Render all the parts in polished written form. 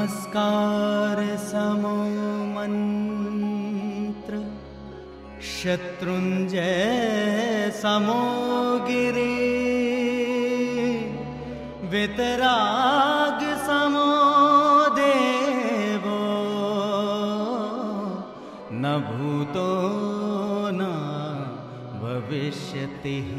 नमस्कार समो मंत्र शत्रुंजय समो गिरि वितराग समो देवो न भूतो न भविष्यतिः।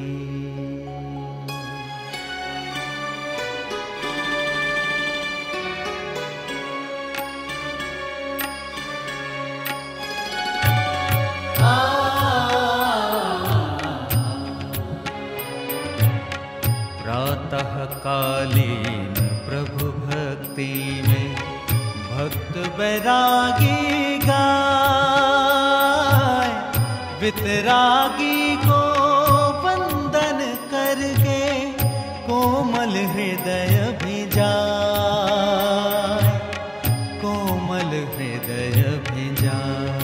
प्रातः कालीन प्रभु भक्ति में भक्त बैरागी गाय, वितरागी को वंदन करके कोमल हृदय भी जाए, कोमल हृदय भी जाए।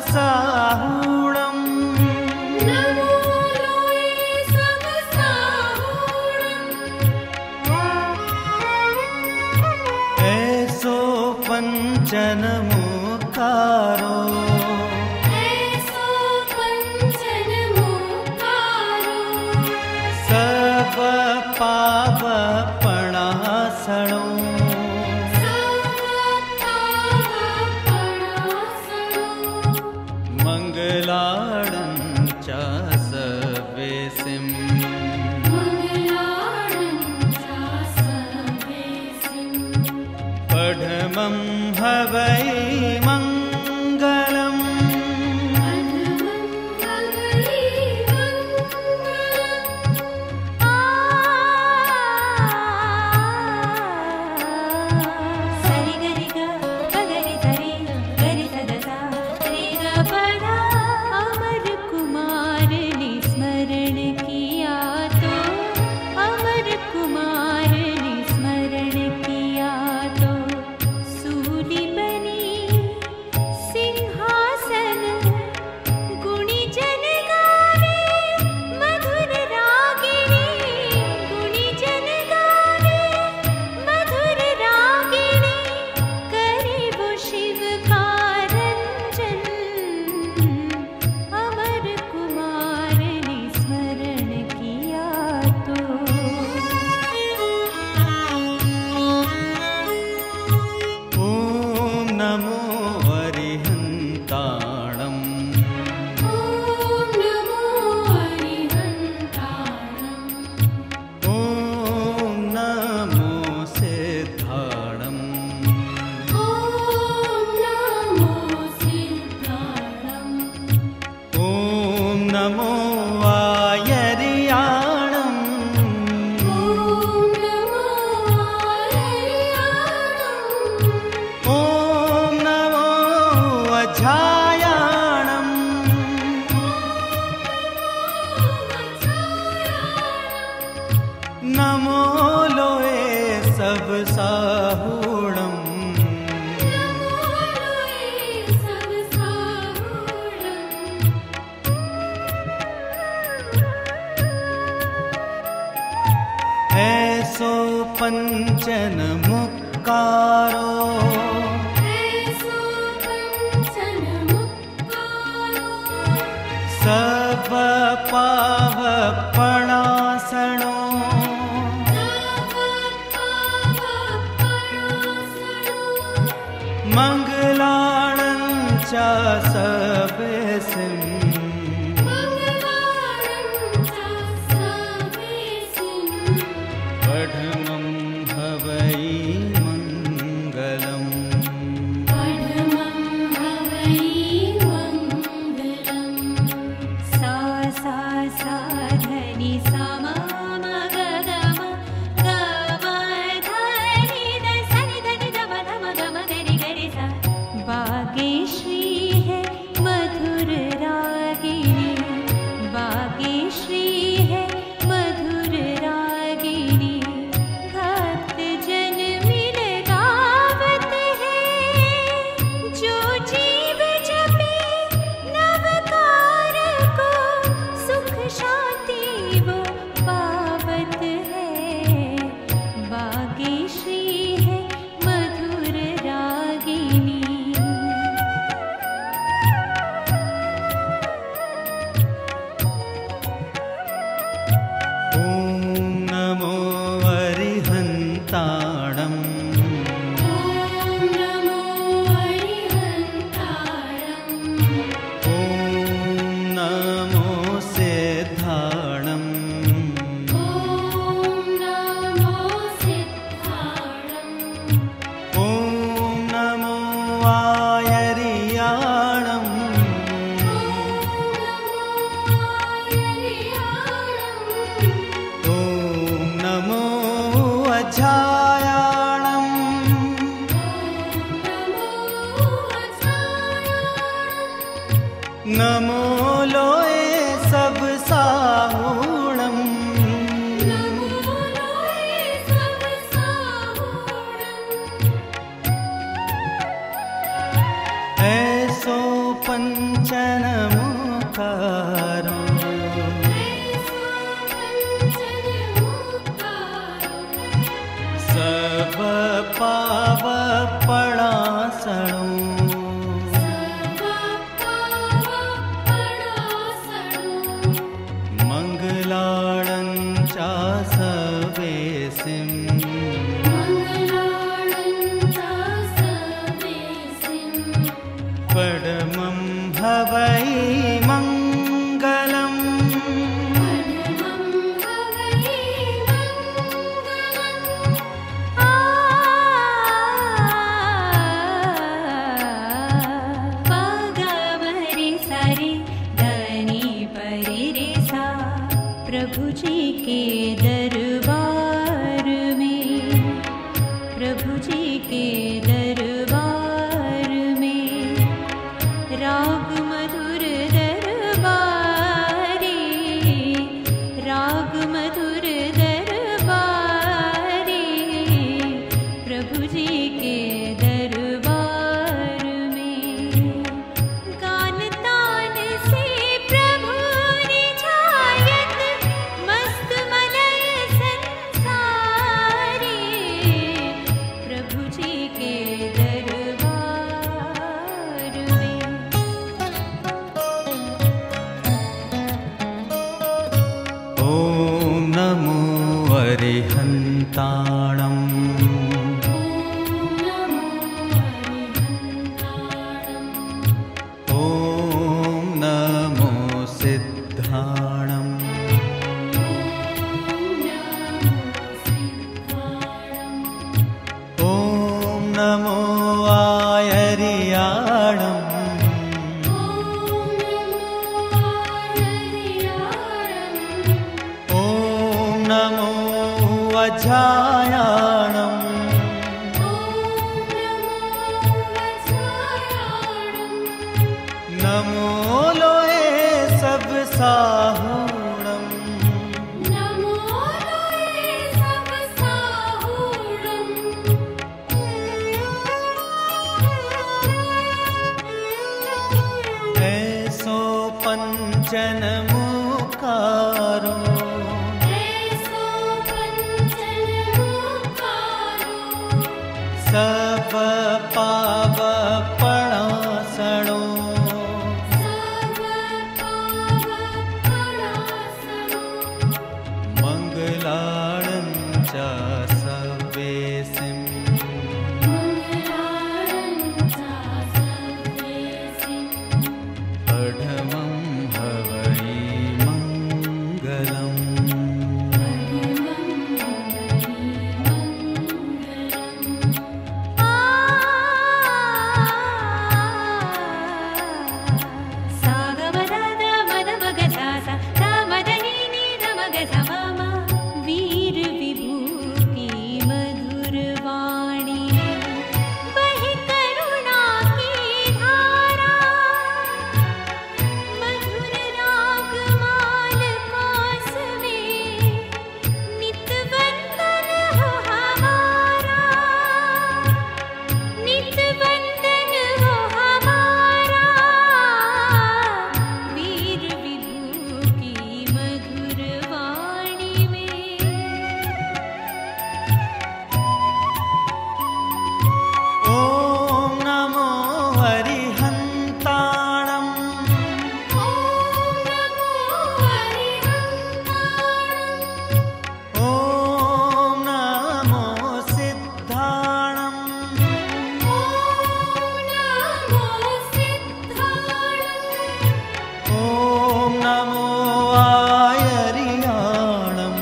साहूणम् नमो लोए सब साहूणम् ऐसो पंचन मुकारो ऐसो पंचन मुकारो सब पाप पणासणो मंगलाडं च सवेसिं पढमं हवै मंगलम् सरि गरि ग गरि सरि गरि सदसा रे ग पदा अमर कुमार ने स्मरण किया तो अमर कुमार ने स्मरण किया तो सूली बनी सिंहासन गुणी जन गावे मधुर रागिणी गुणी जन गावे मधुर रागिणी करे वो शिव का रंजन अमर कुमार ने स्मरण किया तो ॐ नमो अरिहन्ताणम् ॐ नमो हरिहन्ताणम् ॐ नमो सिद्धाणम् ॐ नमो सिद्धाणम् ॐ नमो आयर्याणम् ॐ नमो हरियाणम् ॐ नमो अजायाणम् नमो लोए सब साहूणम् ऐसो पंचन मुक्कारो सब पाव पणासणो मंगलाणं च सवेसिं पढमं हवै मंगलम् सा सा सा धनि सा मा मा ग ग म ग म धनि द सनि धनि द म ध म ग म गरि गरि सा बागेश्री है मधुर रागिणी बागेश्री है मधुर रागिणी भक्त जन मिल गावत है जो जीव जपे नवकार को सुख शांति वो पावत है बागेश्री है मधुर रागिणी ॐ नमो अरिहन्ताणम् ॐ नमो हरिहन्ताणम् ॐ नमो सिद्धाणम् ॐ नमो सिद्धाणम् ॐ नमो आयर्याणम् ॐ नमो अजायाणम् नमो लोए सब साहूणम् ऐसो पंच पंचन मुकारो सब पाव पड़ासणो मंगलाळंचा सवेसिं परमं हवै मंगलम् प्रभु जी के दरबार में, प्रभु जी के दरबार में राग मधुर दरबारे, राग मधुर दरबारे, प्रभु जी के दरबार में गान तान से प्रभु रिझायत मस्त मलय संसारे, प्रभु जी के दरबार में। ओम नमो अरिहन्ताणम् ओम नमो सिद्धाणम् ओम नमो आयर्याणम् ओम नमो अजायाणम् नमो लोए सब साहुणम् ऐसो पंचन मुकारो सब पाव पड़ासणो मंगलाळंचा सवेसिं पढमं हवै मंगलम् वीर विभूति मधुर वाणी बहे करुणा की धारा, मधुर राग माल पास में नित वंदन हो हमारा, नित वंदन हो हमारा, वीर विभूति मधुर वाणी में। ओम नमो अरिहन्ताणम् ओम नमो सिद्धाणम् ओम नमो आयर्याणम्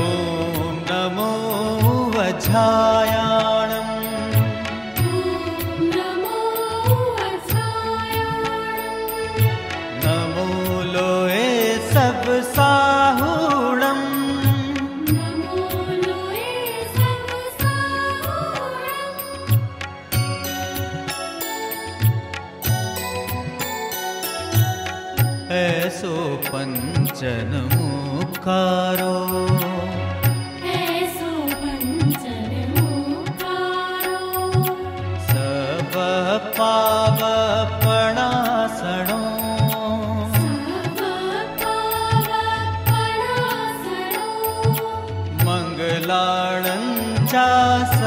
ओम नमो वज्रायाणम् नमो लोए सब साहुणम् ऐसो पंचन मुकारो ऐसो पंचन मुकारो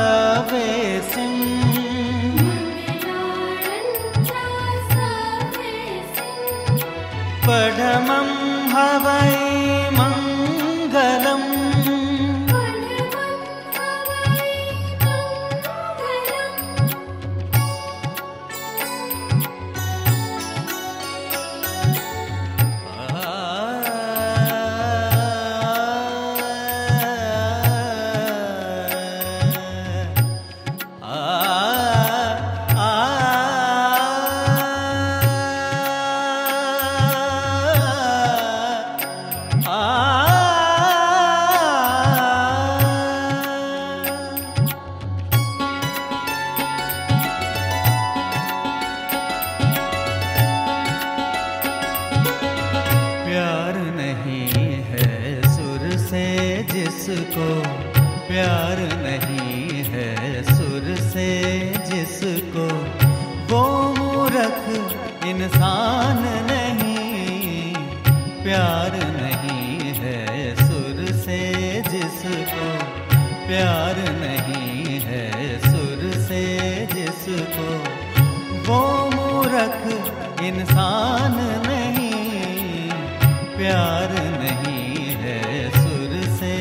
सवेसिं पढमं हवै मङ्गलम् प्यार नहीं है सुर से जिसको, प्यार नहीं है सुर से जिसको, वो मूर्ख इंसान नहीं। प्यार नहीं है सुर से जिसको, प्यार नहीं है सुर से जिसको, वो मूर्ख इंसान नहीं। प्यार नहीं है सुर से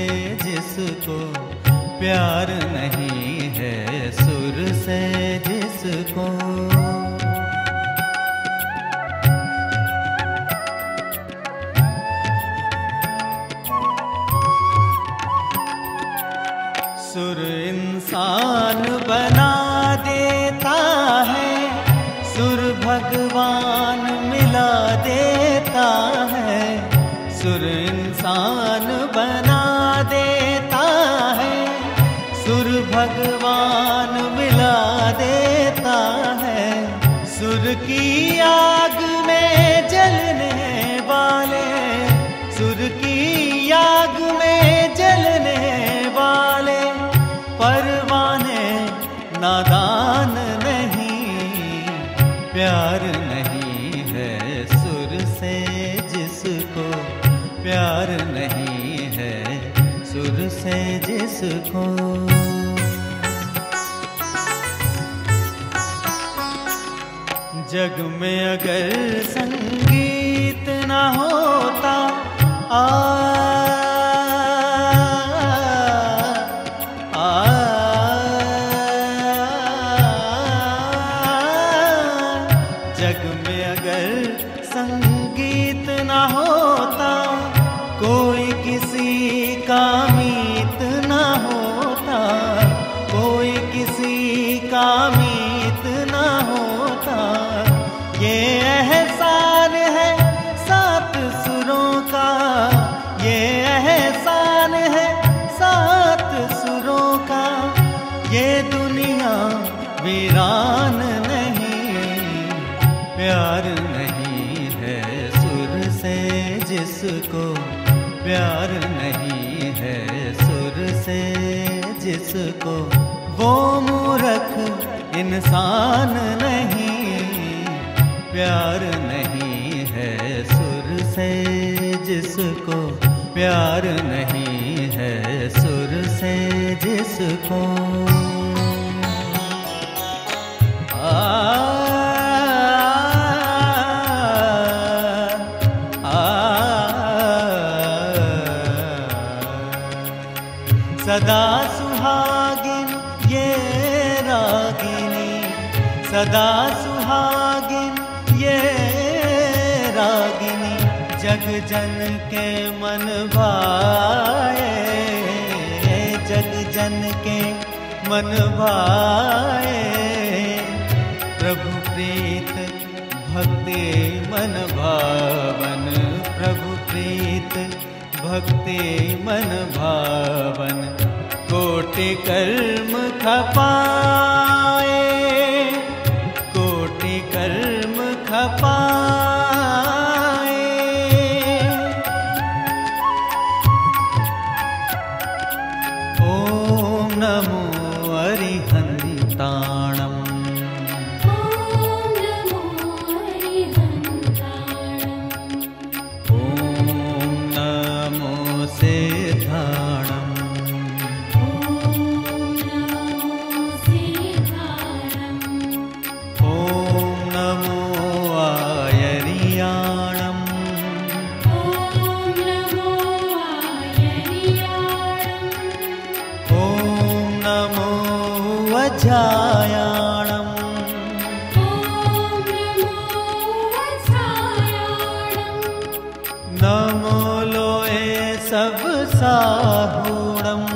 जिसको, प्यार नहीं है सुर से जिसको। सुर इंसान बना देता है, सुर भगवान मिला देता है। सुर इंसान बना देता है, सुर भगवान मिला देता है। सुर की आग में जलने वाले, सुर की आग में जलने वाले परवाने नादान नहीं। प्यार नहीं है सुर से जिसको, प्यार नहीं है सुर से जिसको। जग में अगर संगीत न होता, जग में अगर संगीत न होता, कोई किसी का मीत न होता, कोई किसी का मीत न होता। ये एहसान है सात सुरों का, ये एहसान है सात सुरों का। ये दुनिया वीरान नहीं। प्यार नहीं है सुर से जिसको, प्यार नहीं है सुर से जिसको, वो मूर्ख इंसान नहीं। प्यार नहीं है सुर से जिसको, प्यार नहीं है सुर से जिसको। सदा सुहागिन ये रागिनी, सदा सुहागिन ये रागिनी। जग जन के मन भाए, जग जन के मन भाए। प्रभु प्रीत भक्ति मन भावन, प्रभु प्रीत भक्ति मन भावन। कोटि कर्म खपाए, कोटि कर्म खपाए। ओम नमो अरिहंताणम्, वज्रायाणम् नमो लोए सब साहुणम्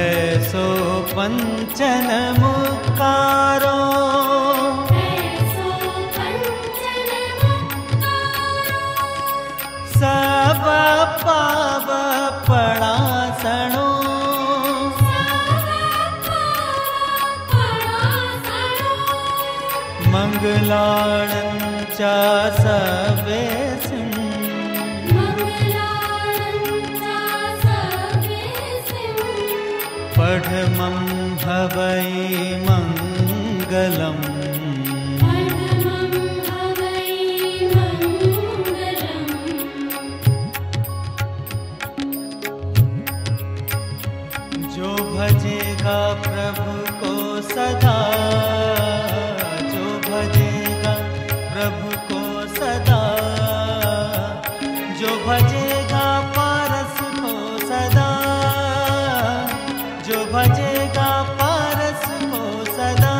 ऐसो पंचन मुकारो सब पाव पड़ासणो मंगलाणं च सबे पठमं हवै मंगलम् जो भजेगा प्रभु को सदा जो भजेगा प्रभु को सदा जो भजेगा पारस को सदा जो भजेगा पारस को सदा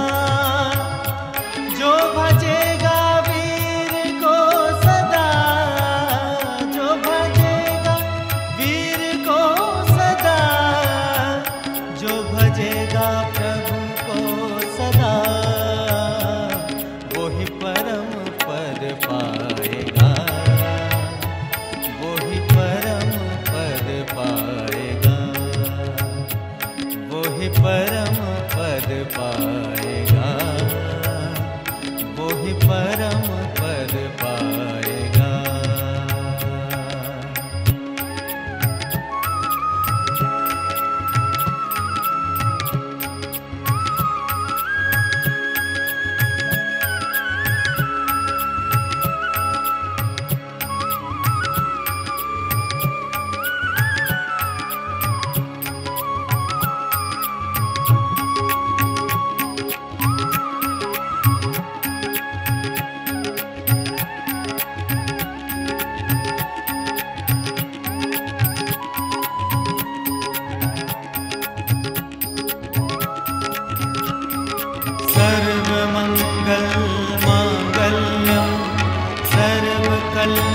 जो भजेगा वीर को सदा जो भजेगा वीर को सदा जो भजेगा प्रभु को सदा वो ही परम पद पाएगा वो ही परम पद पाएगा वो ही परम पद पाएगा वो ही परम पद पाएगा। सर्वमंगल मांगल्यं सर्वकल्याणकारि